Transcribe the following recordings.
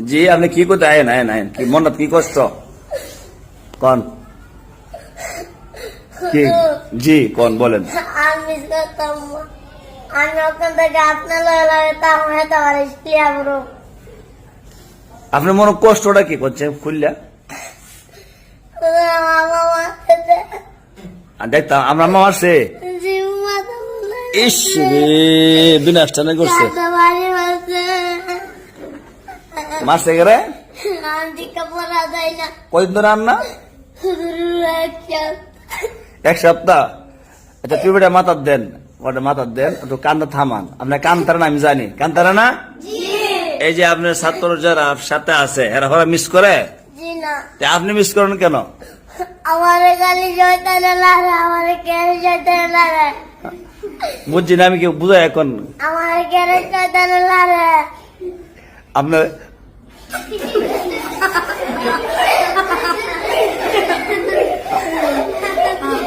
জি আপনি কি করতে আয়েন আয়েন আয়েন কি মনত কি কষ্ট কন কি জি কোন বলেন আমি করতাম আমি ওখান থেকে আপনার লগে তাহলে আমার আপনার মনে কষ্টটা কি করছে খুললা দেখতাম আমরা মা আছে ইস রে বিনাশটা করছে মারছে গেলে কয়দিন ধরে আন না এক সপ্তাহ আচ্ছা টিভিটা মাথার দেন ওটা মাথার দেন একটু কান্দা থামান আপনার কান্তারা না আমি জানি কান্তারা না এই যে আপনার ছাত্র যারা সাথে আছে এরা ওরা মিস করে আপনি মিস করেন কেন আমার গালি জয়তানে লাগে আমার কেন জয়তানে লাগে বুঝছি না আমি কি বুঝাই এখন আমার কেন জয়তানে লাগে আপনার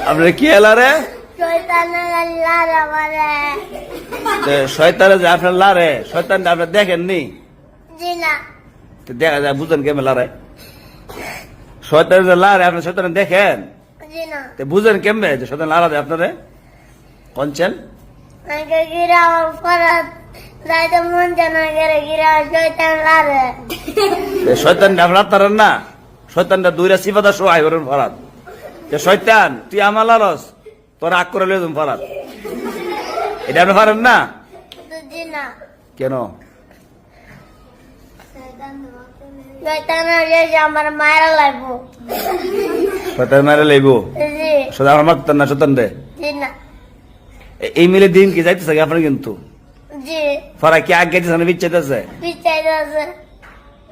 আপনার কি এলা রে শয়তানে লাগে আমারে শয়তানে যে আপনার লারে শয়তান আপনি দেখেননি জি না দেখা যায় বুঝেন কেমন লারে শয়তান যে লারে আপনি শয়তান দেখেন জি না বুঝেন কেমবে যে শয়তান লারা দেয় আপনারে কনছেন আমাকে গিরা ফরাত যাইতে মন জানা গেলে গিরা শয়তান লাগে শয়তান আপনার তারেন না শয়তানটা দুইটা সিফাদা সহায় করেন ফরাত যে শয়তান তুই আমার লারস তোর আগ করে লিয়ে ফরাত এটা আপনি পারেন না জি না কেন শয়তানে আমার মায়েরা লাগবো শয়তান মারে লইব জি সোজা আমার মারতেন না শয়তান দে জি না এই মিলে দিন কি যাইতেছে আপনার কিন্তু জি ফরা কি আগে যাইতেছে না বিচ্ছাইতেছে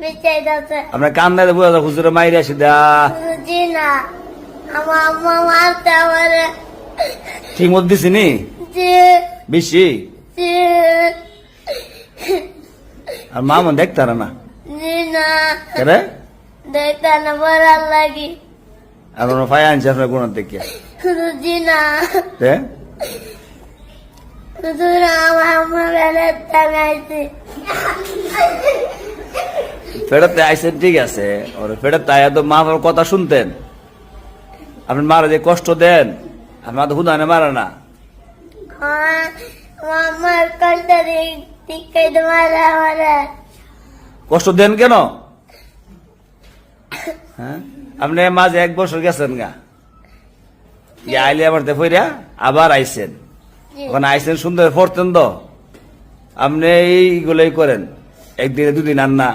বিচাইদাছে আপনার কান দেয় বুঝা যায় হুজুরে মাইরে আসি দা জি না আমার আম্মা মারতে আমারে ঠিক মত দিছি নি জি বেশি জি আর মামন দেখতারা না জি না কেরে দেখতে না বলার লাগি আপনার ফাই আনছে আপনার গুণার দেখিয়া জি না হ্যাঁ আমার আম্মা বেলার টাঙাইছে ফেরতে আইসেন ঠিক আছে ওর ফেরতে আয়া তো মা বাবার কথা শুনতেন আপনি মারা যে কষ্ট দেন আপনার তো হুদানে মারা না আমার কষ্ট টিকাই তোমার আমারে কষ্ট দেন কেন হ্যাঁ আপনি মাঝে 1 বছর গেছেন গা আইলে আবার দেখইরা আবার আইসেন ওখানে আইসেন সুন্দর পড়তেন তো আপনি এইগুলোই করেন একদিনে 2 দিন আন না